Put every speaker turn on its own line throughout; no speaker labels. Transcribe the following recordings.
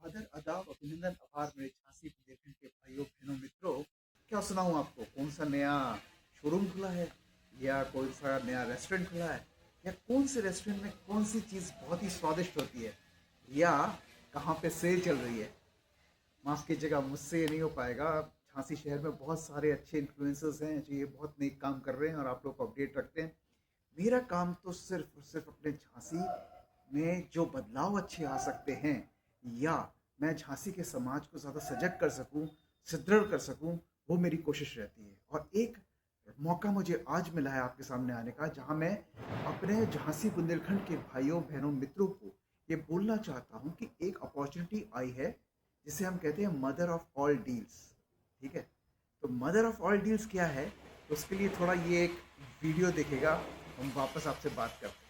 आदर, आदाब, अभिनंदन, आभार मेरे झांसी बुंदेलखंड के भाइयों बहनों मित्रों। क्या सुनाऊं आपको? कौन सा नया शोरूम खुला है, या कौन सा नया रेस्टोरेंट खुला है, या कौन से रेस्टोरेंट में कौन सी चीज़ बहुत ही स्वादिष्ट होती है, या कहाँ पे सेल चल रही है। माफ़ कीजिएगा, मुझसे ये नहीं हो पाएगा। झांसी शहर में बहुत सारे अच्छे इन्फ्लुएंसर्स हैं जो ये बहुत नेक काम कर रहे हैं और आप लोग को अपडेट रखते हैं। मेरा काम तो सिर्फ और सिर्फ अपने झांसी में जो बदलाव अच्छे आ सकते हैं, या मैं झांसी के समाज को ज़्यादा सजग कर सकूं, सुदृढ़ कर सकूं, वो मेरी कोशिश रहती है। और एक मौका मुझे आज मिला है आपके सामने आने का, जहां मैं अपने झांसी बुंदेलखंड के भाइयों बहनों मित्रों को ये बोलना चाहता हूं कि एक अपॉर्चुनिटी आई है जिसे हम कहते हैं मदर ऑफ ऑल डील्स। ठीक है, तो मदर ऑफ ऑल डील्स क्या है, उसके लिए थोड़ा ये एक वीडियो देखेगा, हम वापस आपसे बात करते हैं।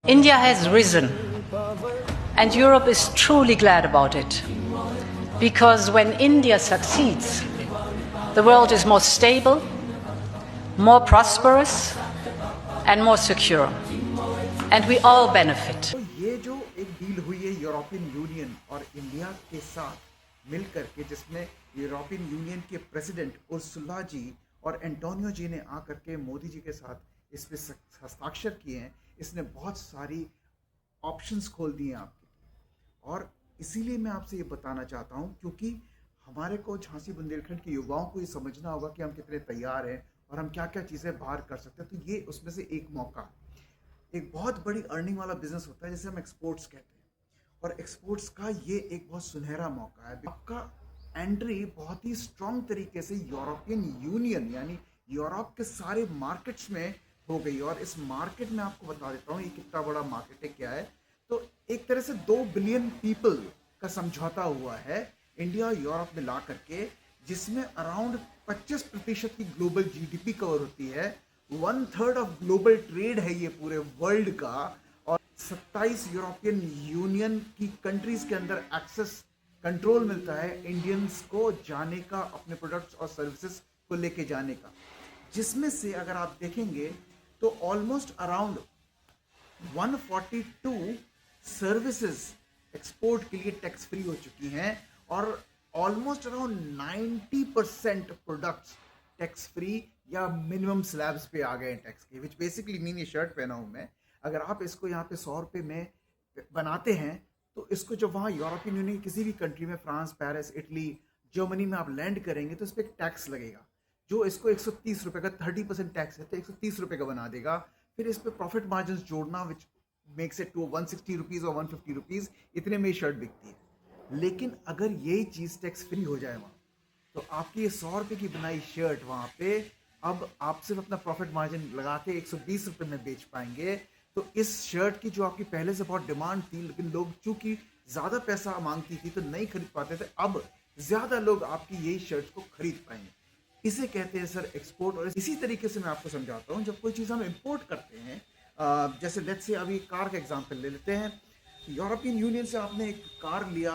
India has risen, and Europe is truly glad about it. Because when India succeeds, the world is more stable, more prosperous, and more secure. And we all benefit.
तो ये जो एक डील हुई है यूरोपियन यूनियन और India के साथ मिलकर के, जिसमें यूरोपियन यूनियन के प्रेसिडेंट उर्सुला जी और एंटोनियो जी ने आकर के मोदी जी के साथ इस पे हस्ताक्षर किए हैं, इसने बहुत सारी ऑप्शंस खोल दिए हैं आपके। और इसीलिए मैं आपसे ये बताना चाहता हूँ, क्योंकि हमारे को झांसी बुंदेलखंड के युवाओं को ये समझना होगा कि हम कितने तैयार हैं और हम क्या क्या चीज़ें बाहर कर सकते हैं। तो ये उसमें से एक मौका है। एक बहुत बड़ी अर्निंग वाला बिजनेस होता है जिसे हम एक्सपोर्ट्स कहते हैं, और एक्सपोर्ट्स का ये एक बहुत सुनहरा मौका है। आपका एंट्री बहुत ही स्ट्रॉन्ग तरीके से यूरोपियन यूनियन यानी यूरोप के सारे मार्केट्स में हो गई। और इस मार्केट में आपको बता देता हूँ ये कितना बड़ा मार्केट है, क्या है। तो एक तरह से 2 बिलियन पीपल का समझौता हुआ है इंडिया और यूरोप में ला करके, जिसमें अराउंड 25% की ग्लोबल जीडीपी कवर होती है। 1/3 ऑफ ग्लोबल ट्रेड है ये पूरे वर्ल्ड का। और 27 यूरोपियन यूनियन की कंट्रीज के अंदर एक्सेस कंट्रोल मिलता है इंडियंस को जाने का, अपने प्रोडक्ट्स और सर्विसेज को लेके जाने का। जिसमें से अगर आप देखेंगे तो ऑलमोस्ट अराउंड 142 सर्विसेज एक्सपोर्ट के लिए टैक्स फ्री हो चुकी हैं, और almost around 90% products tax free या मिनिमम स्लैब्स पे आ गए हैं टैक्स के। विच बेसिकली मीन, ये शर्ट पहना हूं मैं, अगर आप इसको यहाँ पे 100 रुपये में बनाते हैं, तो इसको जब वहाँ यूरोपियन यूनियन की किसी भी कंट्री में, फ्रांस, पेरिस, इटली, जर्मनी में आप लैंड करेंगे तो इस पर एक टैक्स लगेगा, जो इसको 130 रुपये का, 30% टैक्स है तो 130 रुपये का बना देगा। फिर इस पर प्रॉफिट मार्जिन जोड़ना, which makes it to 160 rupees और 150 रुपीज़, इतने में शर्ट बिकती है। लेकिन अगर यही चीज़ टैक्स फ्री हो जाए वहाँ, तो आपकी ये 100 रुपये की बनाई शर्ट वहाँ पे अब आप सिर्फ अपना प्रॉफिट मार्जिन लगा के 120 रुपये में बेच पाएंगे। तो इस शर्ट की जो आपकी पहले से बहुत डिमांड थी, लेकिन लोग चूंकि ज़्यादा पैसा मांगती थी तो नहीं खरीद पाते थे, अब ज़्यादा लोग आपकी यही शर्ट को खरीद पाएंगे। इसे कहते हैं सर एक्सपोर्ट। और इसी तरीके से मैं आपको समझाता हूँ, जब कोई चीज़ हम इंपोर्ट करते हैं, जैसे लेट्स से अभी कार का एग्जांपल ले लेते हैं। यूरोपियन यूनियन से आपने एक कार लिया,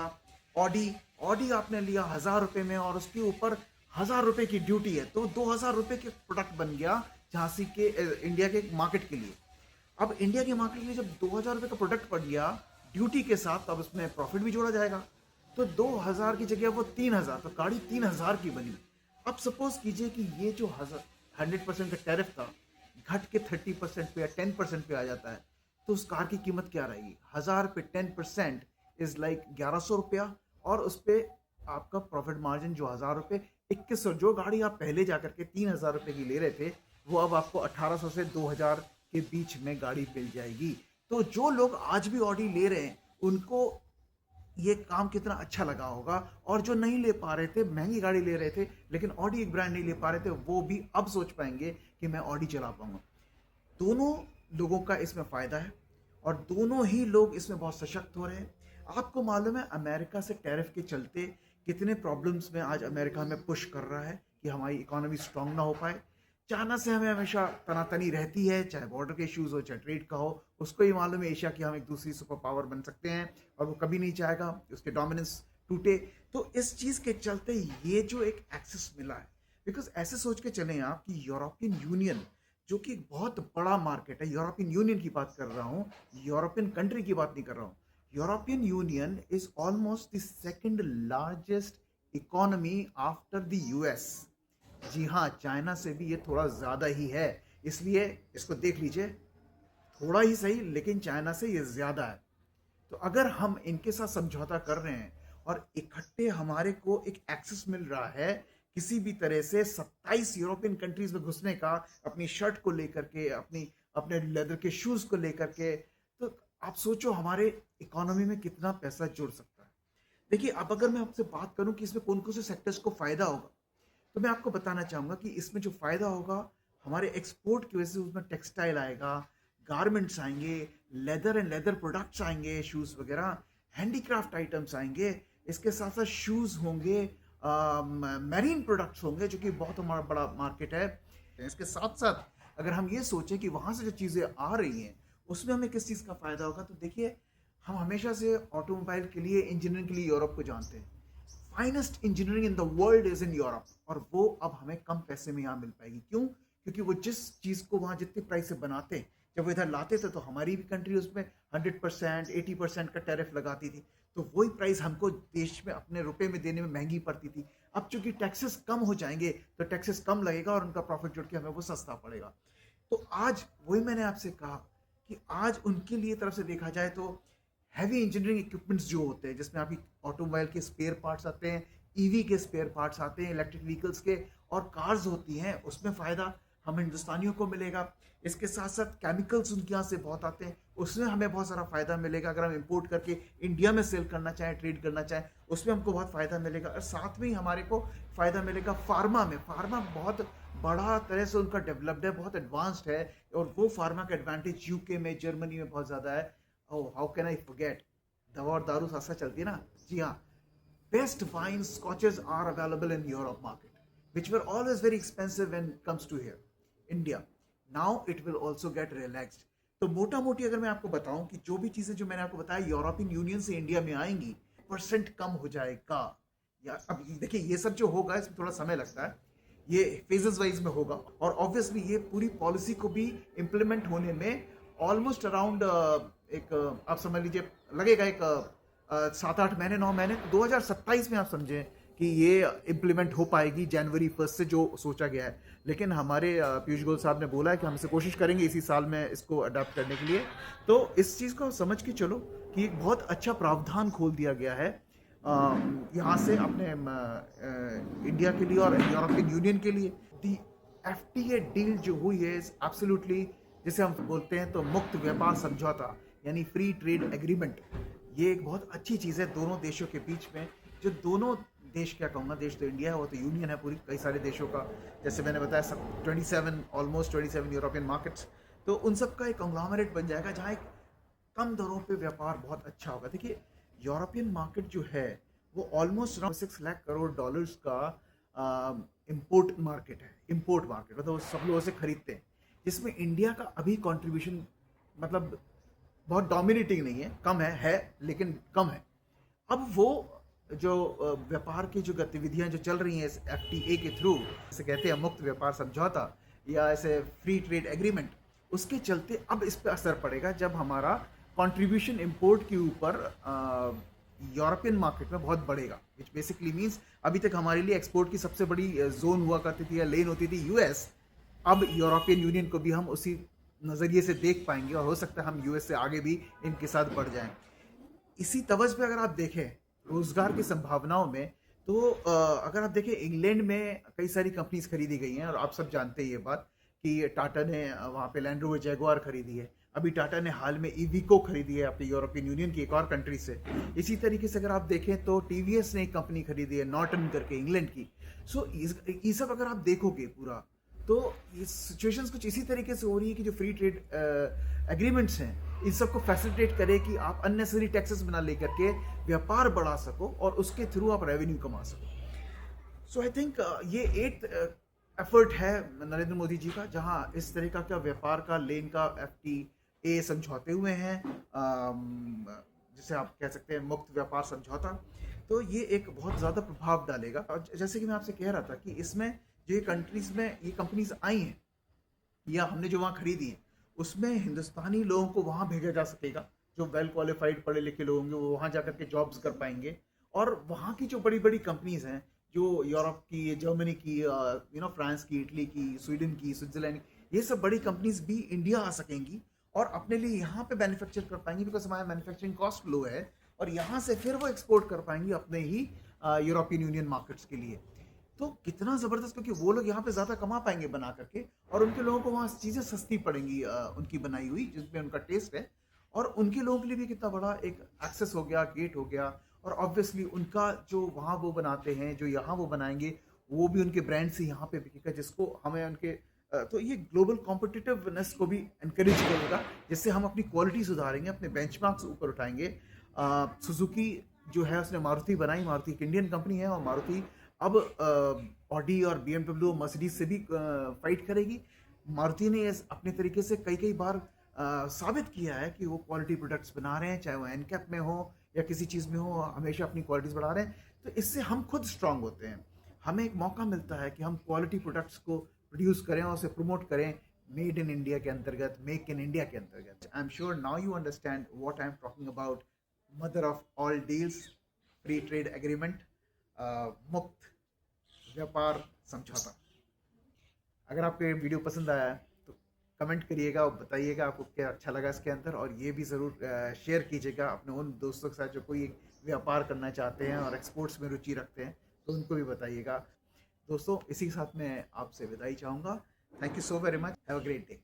ऑडी ऑडी आपने लिया 1000 रुपये में, और उसके ऊपर 1000 रुपये की ड्यूटी है, तो 2000 रुपये के प्रोडक्ट बन गया झांसी के इंडिया के मार्केट के लिए। अब इंडिया के मार्केट के लिए जब 2000 रुपये का प्रोडक्ट पड़ गया ड्यूटी के साथ, तब उसमें प्रॉफिट भी जोड़ा जाएगा। तो 2000 की जगह वो 3000, तो गाड़ी 3000 की बनी। अब सपोज कीजिए कि ये जो 100% का टैरिफ था घट के 30% पे या 10% पे आ जाता है, तो उस कार की कीमत क्या रहेगी? 1000 पे 10% इज लाइक 1100 रुपया, और उस पर आपका प्रॉफिट मार्जिन जो 1000 रुपये, 2100। जो गाड़ी आप पहले जाकर के 3000 रुपये की ले रहे थे, वो अब आपको 1800 से 2000 के बीच में गाड़ी मिल जाएगी। तो जो लोग आज भी ऑडी ले रहे हैं उनको ये काम कितना अच्छा लगा होगा, और जो नहीं ले पा रहे थे, महंगी गाड़ी ले रहे थे लेकिन ऑडी एक ब्रांड नहीं ले पा रहे थे, वो भी अब सोच पाएंगे कि मैं ऑडी चला पाऊंगा। दोनों लोगों का इसमें फायदा है, और दोनों ही लोग इसमें बहुत सशक्त हो रहे हैं। आपको मालूम है अमेरिका से टैरिफ के चलते कितने प्रॉब्लम्स में आज अमेरिका हमें पुश कर रहा है कि हमारी इकोनॉमी स्ट्रांग ना हो पाए। चाइना से हमें हमेशा तनातनी रहती है, चाहे बॉर्डर के इश्यूज हो, चाहे ट्रेड का हो। उसको ही मालूम है एशिया की हम एक दूसरी सुपर पावर बन सकते हैं, और वो कभी नहीं चाहेगा कि उसके डोमिनेंस टूटे। तो इस चीज़ के चलते ये जो एक एक्सेस मिला है, बिकॉज ऐसे सोच के चलें आप कि यूरोपियन यूनियन जो कि बहुत बड़ा मार्केट है, यूरोपियन यूनियन की बात कर रहा हूँ, यूरोपियन कंट्री की बात नहीं कर रहा हूँ। European Union is almost the second largest economy after the US. जी हाँ, चाइना से भी ये थोड़ा ज़्यादा ही है, इसलिए इसको देख लीजिए, थोड़ा ही सही लेकिन चाइना से ये ज़्यादा है। तो अगर हम इनके साथ समझौता कर रहे हैं और इकट्ठे हमारे को एक एक्सेस मिल रहा है किसी भी तरह से 27 यूरोपियन कंट्रीज में घुसने का, अपनी शर्ट को लेकर के, अपने लेदर के शूज को लेकर के, तो आप सोचो हमारे इकोनॉमी में कितना पैसा जुड़ सकता है। देखिए, अब अगर मैं आपसे बात करूं कि इसमें कौन कौन से सेक्टर्स को फायदा होगा, तो मैं आपको बताना चाहूंगा कि इसमें जो फायदा होगा हमारे एक्सपोर्ट की वजह से, उसमें टेक्सटाइल आएगा, गारमेंट्स आएंगे, लेदर एंड लेदर प्रोडक्ट्स आएंगे, शूज वगैरह, हैंडीक्राफ्ट आइटम्स आएंगे, इसके साथ साथ शूज होंगे, मैरीन प्रोडक्ट्स होंगे, जो कि बहुत हमारा बड़ा मार्केट है। इसके साथ साथ अगर हम ये सोचें कि वहां से जो चीजें आ रही हैं उसमें हमें किस चीज का फायदा होगा, तो देखिए, हम हमेशा से ऑटोमोबाइल के लिए, इंजीनियरिंग के लिए यूरोप को जानते हैं। Finest engineering in the world is in Europe, और वो अब हमें कम पैसे में यहाँ मिल पाएगी। क्यों? क्योंकि वो जिस चीज को वहां जितने प्राइस से बनाते हैं, जब वो इधर लाते थे तो हमारी भी कंट्री उसमें 100% 80% का टैरिफ लगाती थी, तो वही प्राइस हमको देश में अपने रुपए में देने में महंगी पड़ती थी। अब चूंकि टैक्सेस कम हो जाएंगे तो टैक्सेस कम लगेगा और उनका प्रॉफिट जुड़ के हमें वो सस्ता पड़ेगा। तो आज वही मैंने आपसे कहा कि आज उनके लिए तरफ से देखा जाए तो हैवी इंजीनियरिंग इक्विपमेंट्स जो होते हैं, जिसमें आपकी ऑटोमोबाइल के स्पेयर पार्ट्स आते हैं, ईवी के स्पेयर पार्ट्स आते हैं, इलेक्ट्रिक व्हीकल्स के, और कार्स होती हैं, उसमें फ़ायदा हम हिंदुस्तानियों को मिलेगा। इसके साथ साथ केमिकल्स उनके यहाँ से बहुत आते हैं, उसमें हमें बहुत सारा फ़ायदा मिलेगा। अगर हम इंपोर्ट करके इंडिया में सेल करना चाहें, ट्रेड करना चाहें, उसमें हमको बहुत फ़ायदा मिलेगा। और साथ में ही हमारे को फ़ायदा मिलेगा फार्मा में। फार्मा बहुत बड़ा तरह से उनका डेवलप्ड है, बहुत एडवांस्ड है, और वो फार्मा का एडवांटेज यूके में, जर्मनी में बहुत ज़्यादा है। Oh, how can I forget? दवा और दारू साथ साथ चलती है ना। जी हाँ, best wine scotches are available in Europe market, which were always very expensive when it comes to here, India. Now it will also get relaxed. तो मोटा मोटी अगर मैं आपको बताऊं कि जो भी चीजें जो मैंने आपको बताया यूरोपियन यूनियन से इंडिया में आएंगी, परसेंट कम हो जाएगा। या अब देखिए, ये सब जो होगा इसमें थोड़ा समय लगता है, ये फेजेस वाइज में होगा, और ऑब्वियसली ये पूरी पॉलिसी को भी इम्प्लीमेंट होने में ऑलमोस्ट अराउंड आप समझ लीजिए लगेगा एक 7-8 महीने, 9 महीने। 2027 में आप समझें कि ये इम्प्लीमेंट हो पाएगी जनवरी 1 से, जो सोचा गया है। लेकिन हमारे पीयूष गोयल साहब ने बोला है कि हम इसे कोशिश करेंगे इसी साल में इसको अडॉप्ट करने के लिए। तो इस चीज़ को समझ के चलो कि एक बहुत अच्छा प्रावधान खोल दिया गया है यहाँ से अपने इंडिया के लिए और यूरोपियन यूनियन के लिए। दी FTA डील जो हुई है एब्सोल्युटली, जिसे हम बोलते हैं तो मुक्त व्यापार समझौता, यानी फ्री ट्रेड एग्रीमेंट, ये एक बहुत अच्छी चीज़ है दोनों देशों के बीच में। जो दोनों देश, क्या कहूँगा, देश तो इंडिया है, वो तो यूनियन है पूरी कई सारे देशों का, जैसे मैंने बताया सब 27 यूरोपियन मार्केट्स, तो उन सब का एक कंग्लोमरेट बन जाएगा जहाँ एक कम दरों पे व्यापार बहुत अच्छा होगा। देखिए, यूरोपियन मार्केट जो है वो almost around 6 lakh crore dollars का इम्पोर्ट मार्केट है। इम्पोर्ट मार्केट मतलब सब लोग उसे खरीदते हैं, जिसमें इंडिया का अभी कंट्रीब्यूशन मतलब बहुत डोमिनेटिंग नहीं है, कम है लेकिन कम है। अब वो जो व्यापार की जो गतिविधियां जो चल रही हैं इस FTA के थ्रू, इसे कहते हैं मुक्त व्यापार समझौता या ऐसे फ्री ट्रेड एग्रीमेंट, उसके चलते अब इस पर असर पड़ेगा जब हमारा कंट्रीब्यूशन इंपोर्ट के ऊपर यूरोपियन मार्केट में बहुत बढ़ेगा, विच बेसिकली मीन्स अभी तक हमारे लिए एक्सपोर्ट की सबसे बड़ी जोन हुआ करती थी या लेन होती थी US। अब यूरोपियन यूनियन को भी हम उसी नज़रिए से देख पाएंगे, और हो सकता है हम US से आगे भी इनके साथ बढ़ जाएं। इसी तवज पे अगर आप देखें रोजगार की संभावनाओं में, तो अगर आप देखें इंग्लैंड में कई सारी कंपनीज खरीदी गई हैं, और आप सब जानते हैं ये बात कि टाटा ने वहाँ पे लैंड रोवर जैगुआर खरीदी है। अभी टाटा ने हाल में इविको खरीदी है अपनी यूरोपियन यूनियन की एक और कंट्री से। इसी तरीके से अगर आप देखें तो TVS ने एक कंपनी खरीदी है नॉर्टन करके, इंग्लैंड की। सो ये सब अगर आप देखोगे पूरा, तो ये सिचुएशंस कुछ इसी तरीके से हो रही है कि जो फ्री ट्रेड एग्रीमेंट्स हैं, इन सबको फैसिलिटेट करे कि आप अननेसेसरी टैक्सेस बना लेकर के व्यापार बढ़ा सको और उसके थ्रू आप रेवेन्यू कमा सको। सो आई थिंक ये एक एफर्ट है नरेंद्र मोदी जी का, जहां इस तरह का व्यापार का लेन का FTA समझौते हुए हैं, जिसे आप कह सकते हैं मुक्त व्यापार समझौता। तो ये एक बहुत ज़्यादा प्रभाव डालेगा। और जैसे कि मैं आपसे कह रहा था कि इसमें जो ये कंट्रीज में ये कंपनीज आई हैं या हमने जो वहाँ खरीदी है, उसमें हिंदुस्तानी लोगों को वहाँ भेजा जा सकेगा जो वेल क्वालिफाइड पढ़े लिखे लोग होंगे वो वहाँ जाकर के जॉब्स कर पाएंगे, और वहाँ की जो बड़ी बड़ी कंपनीज हैं, जो यूरोप की, जर्मनी की, फ्रांस की, इटली की, स्वीडन की, स्विट्जरलैंड, ये सब बड़ी कंपनीज भी इंडिया आ सकेंगी और अपने लिए यहाँ पे मैन्युफैक्चर कर पाएंगी, बिकॉज हमारा मैन्युफैक्चरिंग कॉस्ट लो है, और यहाँ से फिर वो एक्सपोर्ट कर पाएंगी अपने ही यूरोपियन यूनियन मार्केट्स के लिए। तो कितना ज़बरदस्त, क्योंकि वो लोग यहाँ पे ज़्यादा कमा पाएंगे बना करके, और उनके लोगों को वहाँ चीज़ें सस्ती पड़ेंगी उनकी बनाई हुई, जिसमें उनका टेस्ट है, और उनके लोगों के लिए भी कितना बड़ा एक एक्सेस हो गया, गेट हो गया। और ऑब्वियसली उनका जो वहाँ वो बनाते हैं, जो यहाँ वो बनाएंगे, वो भी उनके ब्रांड से यहाँ पे बिकेगा, जिसको हमें उनके तो ये ग्लोबल कॉम्पिटिटिवनेस को भी इनकरेज करेगा, जिससे हम अपनी क्वालिटी सुधारेंगे, अपने बेंचमार्क्स ऊपर उठाएंगे। सुजुकी जो है उसने मारुति बनाई, मारुति एक इंडियन कंपनी है, और मारुति अब ऑडी और BMW, मर्सिडीज से भी फाइट करेगी। मारुति ने अपने तरीके से कई कई बार साबित किया है कि वो क्वालिटी प्रोडक्ट्स बना रहे हैं, चाहे वो एनकैप में हो या किसी चीज़ में हो, हमेशा अपनी क्वालिटीज बढ़ा रहे हैं। तो इससे हम खुद स्ट्रांग होते हैं, हमें एक मौका मिलता है कि हम क्वालिटी प्रोडक्ट्स को प्रोड्यूस करें और उसे प्रमोट करें, मेड इन इंडिया के अंतर्गत, मेक इन इंडिया के अंतर्गत। I am sure now you understand what I am talking about mother of all deals, free trade agreement, मुक्त व्यापार समझौता। अगर आपको ये वीडियो पसंद आया है तो कमेंट करिएगा और बताइएगा आपको क्या अच्छा लगा इसके अंदर, और ये भी ज़रूर शेयर कीजिएगा अपने उन दोस्तों के साथ जो कोई व्यापार करना चाहते हैं और एक्सपोर्ट्स में रुचि रखते हैं, तो उनको भी बताइएगा। दोस्तों, इसी के साथ मैं आपसे विदाई चाहूँगा। Thank you so very much, have a great day.